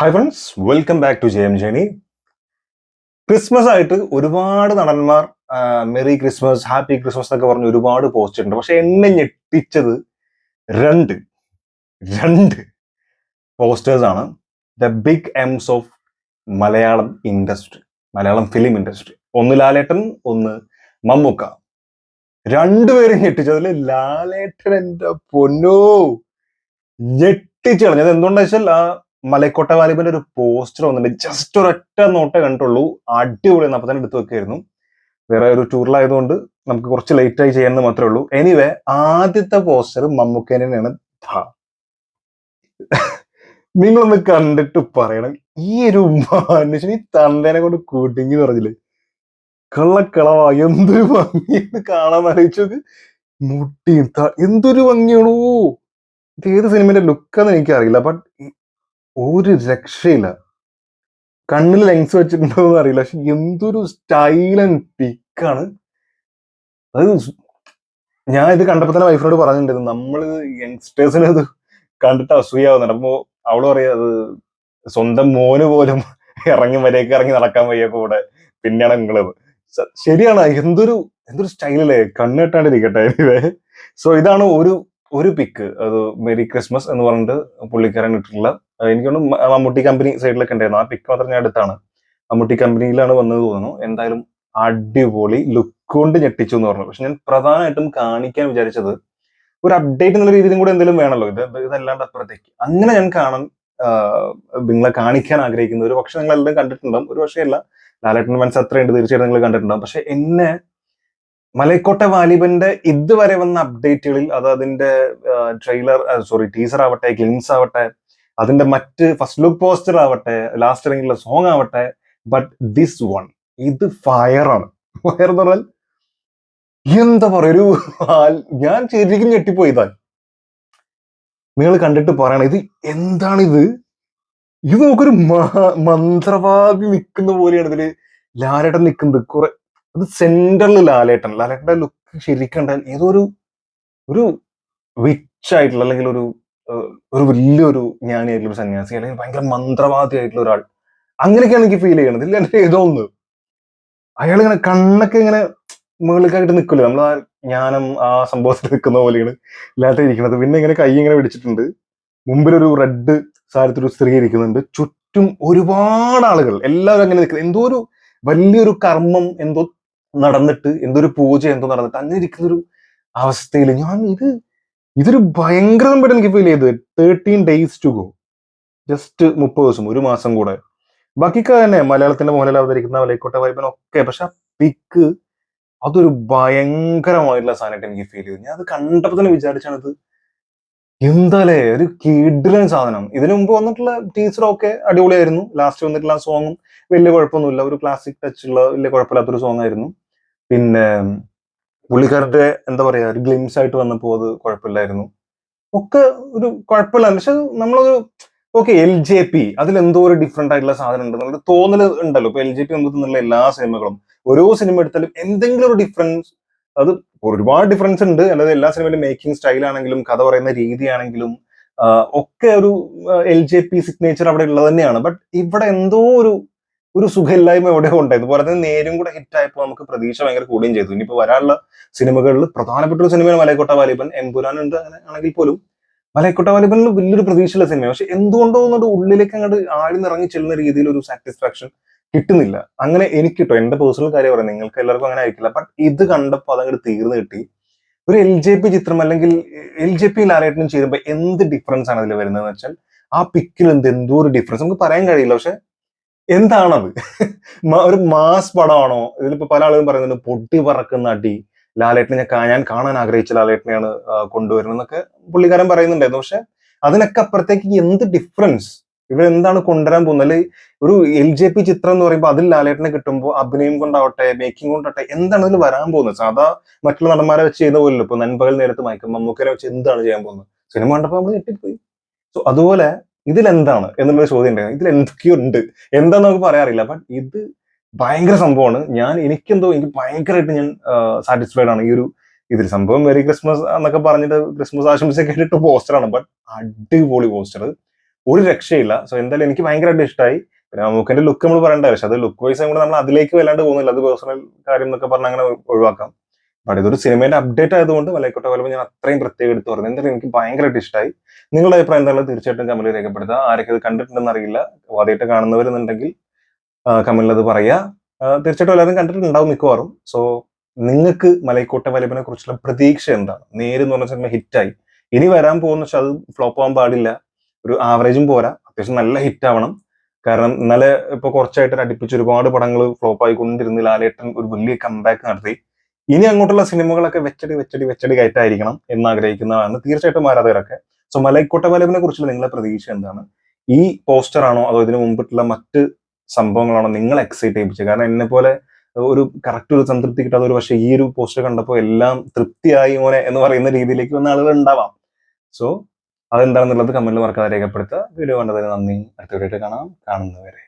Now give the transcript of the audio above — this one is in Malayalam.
Hi friends, welcome back to J M journey. Christmas ആയിട്ട് ഒരുപാട് നടന്മാർ മെറി ക്രിസ്മസ്, ഹാപ്പി ക്രിസ്മസ് എന്നൊക്കെ പറഞ്ഞ് ഒരുപാട് പോസ്റ്റ് ഉണ്ട്. പക്ഷെ എന്നെ ഞെട്ടിച്ചത് രണ്ട് രണ്ട് പോസ്റ്റേഴ്സ് ആണ്. The big M's of Malayalam industry, Malayalam film industry. ഒന്ന് ലാലേട്ടൻ, ഒന്ന് മമ്മൂക്ക. രണ്ടുപേരും ഞെട്ടിച്ചതിൽ ലാലേട്ടൻ എന്റെ പൊന്നോ ഞെട്ടിച്ചു കളഞ്ഞത്. എന്തുകൊണ്ടാ വെച്ചാൽ മലക്കോട്ട വാലിബന്റെ ഒരു പോസ്റ്റർ വന്നിട്ടുണ്ട്. ജസ്റ്റ് ഒരൊറ്റ നോട്ടേ കണ്ടുള്ളൂ. അടിപൊളിയാണ്. അപ്പൊ തന്നെ എടുത്തു വെക്കായിരുന്നു. വേറെ ഒരു ടൂറിലായതുകൊണ്ട് നമുക്ക് കുറച്ച് ലേറ്റ് ആയി ചെയ്യാമെന്ന് മാത്രമേ ഉള്ളൂ. എനിവേ, ആദ്യത്തെ പോസ്റ്റർ മമ്മൂക്കേനെയാണ്. നിങ്ങളൊന്ന് കണ്ടിട്ട് പറയണം, ഈ ഒരു മനുഷ്യൻ ഈ തന്തേനെ കൊണ്ട് കുടുങ്ങി പറഞ്ഞില്ലേ, കള്ളക്കളവാ. എന്തൊരു ഭംഗിയെന്ന് കാണാൻ ആലോചിച്ചത്. മുട്ടിയും എന്തൊരു ഭംഗിയാണോ. ഇത് ഏത് സിനിമയുടെ ലുക്കാന്ന് എനിക്കറിയില്ല, ബട്ട് ഒരു രക്ഷയില്ല. കണ്ണിൽ ലെൻസ് വെച്ചിട്ടുണ്ടോ എന്ന് അറിയില്ല, പക്ഷെ എന്തൊരു സ്റ്റൈൽ ആൻഡ് പിക്കാണ് അത്. ഞാൻ ഇത് കണ്ടപ്പോ തന്നെ വൈഫിനോട് പറഞ്ഞിട്ടുണ്ടായിരുന്നു, നമ്മള് യങ്സ്റ്റേഴ്സിന് അത് കണ്ടിട്ട് അസൂയാവുന്നുണ്ട്. അപ്പൊ അവള് പറയാ, അത് സ്വന്തം മോന് പോലും ഇറങ്ങി മര്യാദക്ക് ഇറങ്ങി നടക്കാൻ വയ്യ കൂടെ, പിന്നെയാണ് നിങ്ങള്. ശരിയാണ്. എന്തൊരു എന്തൊരു സ്റ്റൈലല്ലേ, കണ്ണ് കെട്ടാണ്ടിരിക്കട്ടെ. സോ ഇതാണ് ഒരു പിക്ക്. അത് മെരി ക്രിസ്മസ് എന്ന് പറഞ്ഞിട്ട് പുള്ളിക്കാരൻ ഇട്ടിട്ടുള്ള. എനിക്കൊന്നും മമ്മൂട്ടി കമ്പനി സൈഡിലൊക്കെ ഉണ്ടായിരുന്നു. ആ പിക്ക് മാത്രം ഞാൻ എടുത്താണ്. മമ്മൂട്ടി കമ്പനിയിലാണ് വന്നത് തോന്നുന്നു. എന്തായാലും അടിപൊളി ലുക്ക് കൊണ്ട് ഞെട്ടിച്ചു എന്ന് പറഞ്ഞു. പക്ഷെ ഞാൻ പ്രധാനമായിട്ടും കാണിക്കാൻ വിചാരിച്ചത് ഒരു അപ്ഡേറ്റ് എന്നുള്ള രീതിയിലും കൂടെ എന്തെങ്കിലും വേണമല്ലോ. ഇതല്ലാണ്ട് അപ്പുറത്തേക്ക് അങ്ങനെ ഞാൻ കാണാൻ നിങ്ങളെ കാണിക്കാൻ ആഗ്രഹിക്കുന്നത്. ഒരു പക്ഷെ നിങ്ങൾ എല്ലാം കണ്ടിട്ടുണ്ടാവും, ഒരു പക്ഷേ അല്ല. ലാലേട്ടൻ ഫാൻസ് അത്രയുണ്ട്, തീർച്ചയായിട്ടും നിങ്ങൾ കണ്ടിട്ടുണ്ടാവും. പക്ഷെ എന്നെ മലൈക്കോട്ടെ വാലിബന്റെ ഇതുവരെ വന്ന അപ്ഡേറ്റുകളിൽ, അത് അതിന്റെ ടീസർ ആവട്ടെ, ഗ്ലിംസ് ആവട്ടെ, അതിന്റെ മറ്റ് ഫസ്റ്റ് ലുക്ക് പോസ്റ്റർ ആവട്ടെ, ലാസ്റ്റ് ഇറങ്ങിയുള്ള സോങ് ആവട്ടെ, ബട്ട് ദിസ് വൺ, ഇത് ഫയറാണ്. ഫയർ എന്ന് പറഞ്ഞാൽ എന്താ പറയാ, ഞാൻ ശരിക്കും ഞെട്ടിപ്പോയതാ. നിങ്ങൾ കണ്ടിട്ട് പറയണം, ഇത് എന്താണിത്. ഇത് നമുക്കൊരു മന്ത്രവാദി നിൽക്കുന്ന പോലെയാണ് ഇതില് ലാലേട്ടൻ നിൽക്കുന്നത്. കുറെ അത് സെന്ററിൽ ലാലേട്ടന്റെ ലുക്ക് ശരിക്കും കണ്ടാൽ ഏതോ ഒരു വിച്ച് ആയിട്ടുള്ള, അല്ലെങ്കിൽ ഒരു വലിയൊരു ജ്ഞാനിയായിട്ടുള്ള ഒരു സന്യാസി, അല്ലെങ്കിൽ ഭയങ്കര മന്ത്രവാദി ആയിട്ടുള്ള ഒരാൾ, അങ്ങനെയൊക്കെയാണ് എനിക്ക് ഫീൽ ചെയ്യണത്. ഇല്ല, എന്റെ ഏതോ ഒന്ന് അയാൾ ഇങ്ങനെ കണ്ണൊക്കെ ഇങ്ങനെ മുകളിലേക്കായിട്ട് നിൽക്കില്ല, നമ്മൾ ആ ജ്ഞാനം ആ സംഭവത്തിൽ നിൽക്കുന്ന പോലെയാണ് ലാലേട്ടൻ ഇരിക്കുന്നത്. പിന്നെ ഇങ്ങനെ കൈ ഇങ്ങനെ പിടിച്ചിട്ടുണ്ട്, മുമ്പിലൊരു റെഡ് സാരത്തിൽ ഒരു സ്ത്രീ ഇരിക്കുന്നുണ്ട്, ചുറ്റും ഒരുപാട് ആളുകൾ, എല്ലാവരും അങ്ങനെ നിൽക്കുന്നത്. എന്തോ ഒരു വലിയൊരു കർമ്മം എന്തോ നടന്നിട്ട്, എന്തോ ഒരു പൂജ എന്തോ നടന്നിട്ട് അങ്ങനെ ഇരിക്കുന്ന ഒരു അവസ്ഥയിൽ ഇതൊരു ഭയങ്കര സംഭവം എനിക്ക് ഫീൽ ചെയ്തത്. 13 days to go, ജസ്റ്റ് 30 ദിവസം, ഒരു മാസം കൂടെ. ബാക്കിയൊക്കെ തന്നെ മലയാളത്തിന്റെ മോഹൻലാൽ അവതരിക്കുന്ന മലൈക്കോട്ടെ വാലിബൻ ഒക്കെ. പക്ഷെ ആ പിക്ക്, അതൊരു ഭയങ്കരമായിട്ടുള്ള സാധനമായിട്ട് എനിക്ക് ഫീൽ ചെയ്തു. ഞാൻ അത് കണ്ടപ്പോൾ തന്നെ വിചാരിച്ചാണ്, ഇത് എന്താലേ ഒരു കിടിലൻ സാധനം. ഇതിനു മുമ്പ് വന്നിട്ടുള്ള ടീച്ചറൊക്കെ അടിപൊളിയായിരുന്നു. ലാസ്റ്റ് വന്നിട്ടുള്ള ആ സോങ്ങും വലിയ കുഴപ്പമൊന്നുമില്ല, ഒരു ക്ലാസിക് ടച്ച് ഉള്ള വലിയ കുഴപ്പമില്ലാത്തൊരു സോങ് ആയിരുന്നു. പിന്നെ പുള്ളിക്കാരുടെ എന്താ പറയാ, ഒരു ഗ്ലിംസ് ആയിട്ട് വന്നപ്പോൾ അത് കുഴപ്പമില്ലായിരുന്നു. ഒക്കെ ഒരു കുഴപ്പമില്ല. പക്ഷെ നമ്മളൊരു LJP, അതിലെന്തോ ഒരു ഡിഫറെന്റ് ആയിട്ടുള്ള സാധനം ഉണ്ട് എന്നൊരു തോന്നൽ ഉണ്ടല്ലോ. ഇപ്പൊ LJP നമുക്ക് എല്ലാ സിനിമകളും, ഓരോ സിനിമ എടുത്താലും എന്തെങ്കിലും ഒരു ഡിഫറൻസ്, അത് ഒരുപാട് ഡിഫറൻസ് ഉണ്ട്. അല്ലാതെ എല്ലാ സിനിമയിലും മേക്കിംഗ് സ്റ്റൈൽ ആണെങ്കിലും, കഥ പറയുന്ന രീതിയാണെങ്കിലും ഒക്കെ ഒരു LJP സിഗ്നേച്ചർ അവിടെ ഉള്ളത് തന്നെയാണ്. ബട്ട് ഇവിടെ എന്തോ ഒരു സുഖമില്ലായ്മ എവിടെയോ ഉണ്ട്. ഇതുപോലെ തന്നെ നേരും കൂടെ ഹിറ്റ് ആയപ്പോൾ നമുക്ക് പ്രതീക്ഷ ഭയങ്കര കൂടുകയും ചെയ്തു. ഇനിയിപ്പോ വരാനുള്ള സിനിമകളിൽ പ്രധാനപ്പെട്ട ഒരു സിനിമയാണ് മലൈക്കോട്ട വാലിബൻ. എമ്പുരാൻ ഉണ്ട്, അങ്ങനെ ആണെങ്കിൽ പോലും മലൈക്കോട്ട വാലിബനിൽ വലിയൊരു പ്രതീക്ഷയുള്ള സിനിമയാണ്. പക്ഷെ എന്തുകൊണ്ടോ ഒന്നും ഉള്ളിലേക്ക് അങ്ങോട്ട് ആഴ്ന്നിറങ്ങി ചെല്ലുന്ന രീതിയിൽ ഒരു സാറ്റിസ്ഫാക്ഷൻ കിട്ടുന്നില്ല. അങ്ങനെ എനിക്ക് കിട്ടും. എന്റെ പേഴ്സണൽ കാര്യം പറയുന്നത്, നിങ്ങൾക്ക് എല്ലാവർക്കും അങ്ങനെ ആയിരിക്കില്ല. ബട്ട് ഇത് കണ്ടപ്പോൾ അതങ്ങോട്ട് തീർന്നു കിട്ടി. ഒരു LJP ചിത്രം, അല്ലെങ്കിൽ LJP ലാലേട്ടനും ചെയ്യുമ്പോൾ എന്ത് ഡിഫറൻസ് ആണ് അതിൽ വരുന്നതെന്ന് വെച്ചാൽ, ആ പിക്കിൽ എന്തോ ഒരു ഡിഫറൻസ് നമുക്ക് പറയാൻ കഴിയില്ല. പക്ഷെ എന്താണത്? ഒരു മാസ് പടമാണോ? ഇതിലിപ്പോ പല ആളുകളും പറയുന്നുണ്ട് പൊട്ടി പറക്കുന്ന അടി, ലാലേട്ടനെ ഞാൻ കാണാൻ ആഗ്രഹിച്ച ലാലേട്ടനെയാണ് കൊണ്ടുവരുന്നത് എന്നൊക്കെ പുള്ളിക്കാരൻ പറയുന്നുണ്ടായിരുന്നു. പക്ഷെ അതിനൊക്കെ അപ്പുറത്തേക്ക് എന്ത് ഡിഫറൻസ്, ഇവരെന്താണ് കൊണ്ടുവരാൻ പോകുന്നത്? അല്ലെങ്കിൽ ഒരു LJP ചിത്രം എന്ന് പറയുമ്പോൾ അതിൽ ലാലേട്ടനെ കിട്ടുമ്പോൾ അഭിനയം കൊണ്ടാവട്ടെ, മേക്കിംഗ് കൊണ്ടാവട്ടെ, എന്താണ് ഇതിൽ വരാൻ പോകുന്നത്? സാധാ മറ്റുള്ള നടന്മാരെ വെച്ച് ചെയ്യുന്ന പോലല്ലോ. ഇപ്പൊ നൻപകൽ നേരത്ത് മയക്കം, മമ്മൂക്കനെ വെച്ച് എന്താണ് ചെയ്യാൻ പോകുന്നത്? സിനിമ കണ്ടപ്പോൾ നമ്മൾ ഞെട്ടിപ്പോയി. സോ അതുപോലെ ഇതിലെന്താണ് എന്നുള്ള ചോദ്യം ഉണ്ടായിരുന്നു. ഇതിൽ എന്തൊക്കെയോ ഉണ്ട്, എന്താന്ന് നമുക്ക് പറയാറില്ല. ബട്ട് ഇത് ഭയങ്കര സംഭവമാണ്. എനിക്ക് ഭയങ്കരമായിട്ട് ഞാൻ സാറ്റിസ്ഫൈഡ് ആണ് ഈ ഒരു ഇതിൽ. സംഭവം മെറി ക്രിസ്മസ് എന്നൊക്കെ പറഞ്ഞിട്ട് ക്രിസ്മസ് ആശംസയൊക്കെ ഇട്ടിട്ട് പോസ്റ്ററാണ്, ബട്ട് അടിപൊളി പോസ്റ്റർ. ഒരു രക്ഷയില്ല. സോ എന്തായാലും എനിക്ക് ഭയങ്കരമായിട്ട് ഇഷ്ടമായി. പിന്നെ മമ്മൂക്കന്റെ ലുക്ക് നമ്മൾ പറയേണ്ട ആവശ്യം, അത് ലുക്ക് വൈസ് നമ്മൾ അതിലേക്ക് വല്ലാണ്ട് പോകുന്നില്ല. അത് പേഴ്സണൽ കാര്യം എന്നൊക്കെ പറഞ്ഞ് അങ്ങനെ ഒഴിവാക്കാം. ബട്ട് ഇതൊരു സിനിമയുടെ അപ്ഡേറ്റ് ആയതുകൊണ്ട് മലൈക്കോട്ട വല്ലഭൻ ഞാൻ അത്രയും പ്രത്യേകം എടുത്ത് പറഞ്ഞു. എന്തായാലും എനിക്ക് ഭയങ്കരമായിട്ട് ഇഷ്ടമായി. നിങ്ങളുടെ അഭിപ്രായം എന്തായാലും തീർച്ചയായിട്ടും കമന്റിൽ രേഖപ്പെടുത്തുക. ആരൊക്കെ ഇത് കണ്ടിട്ടുണ്ടെന്ന് അറിയില്ല. ആദ്യമായിട്ട് കാണുന്നവരെന്നുണ്ടെങ്കിൽ കമന്റിൽ അത് പറയുക. തീർച്ചയായിട്ടും എല്ലാവരും കണ്ടിട്ടുണ്ടാവും മിക്കവാറും. സോ നിങ്ങൾക്ക് മലൈക്കോട്ട വല്ലഭനെ കുറിച്ചുള്ള പ്രതീക്ഷ എന്താണ്? നേര് എന്ന് പറഞ്ഞ സിനിമ ഹിറ്റായി, ഇനി വരാൻ പോകുന്ന വെച്ചാൽ അത് ഫ്ലോപ്പ് ആവാൻ പാടില്ല. ഒരു ആവറേജും പോരാ, അത്യാവശ്യം നല്ല ഹിറ്റ് ആവണം. കാരണം ഇന്നലെ ഇപ്പൊ കുറച്ചായിട്ട് അടുപ്പിച്ച് ഒരുപാട് പടങ്ങൾ ഫ്ലോപ്പ് ആയിക്കൊണ്ടിരുന്ന ലാലേട്ടൻ ഒരു വലിയ കംബാക്ക് നടത്തി. ഇനി അങ്ങോട്ടുള്ള സിനിമകളൊക്കെ വെച്ചടി കയറ്റായിരിക്കണം എന്ന് ആഗ്രഹിക്കുന്നതാണ് തീർച്ചയായിട്ടും ആരാധകരൊക്കെ. സോ മലൈക്കോട്ട വല്ലഭനെ കുറിച്ചുള്ള നിങ്ങളുടെ പ്രതീക്ഷ എന്താണ്? ഈ പോസ്റ്റർ ആണോ അതോ ഇതിനു മുമ്പിട്ടുള്ള മറ്റ് സംഭവങ്ങളാണോ നിങ്ങളെ എക്സൈറ്റ് ചെയ്യിപ്പിച്ചത്? കാരണം എന്നെ പോലെ ഒരു കറക്റ്റ് ഒരു സംതൃപ്തി കിട്ടാതെ ഒരു പക്ഷേ ഈ ഒരു പോസ്റ്റർ കണ്ടപ്പോൾ എല്ലാം തൃപ്തിയായി മോനെ എന്ന് പറയുന്ന രീതിയിലേക്ക് വന്ന ആളുകൾ ഉണ്ടാവാം. സോ അതെന്താണെന്നുള്ളത് കമന്റിൽ മറക്കാതെ രേഖപ്പെടുത്തുക. വീഡിയോ കണ്ടതിന് നന്ദി. അടുത്ത വീഡിയോ കാണാം. കാണുന്നവരെ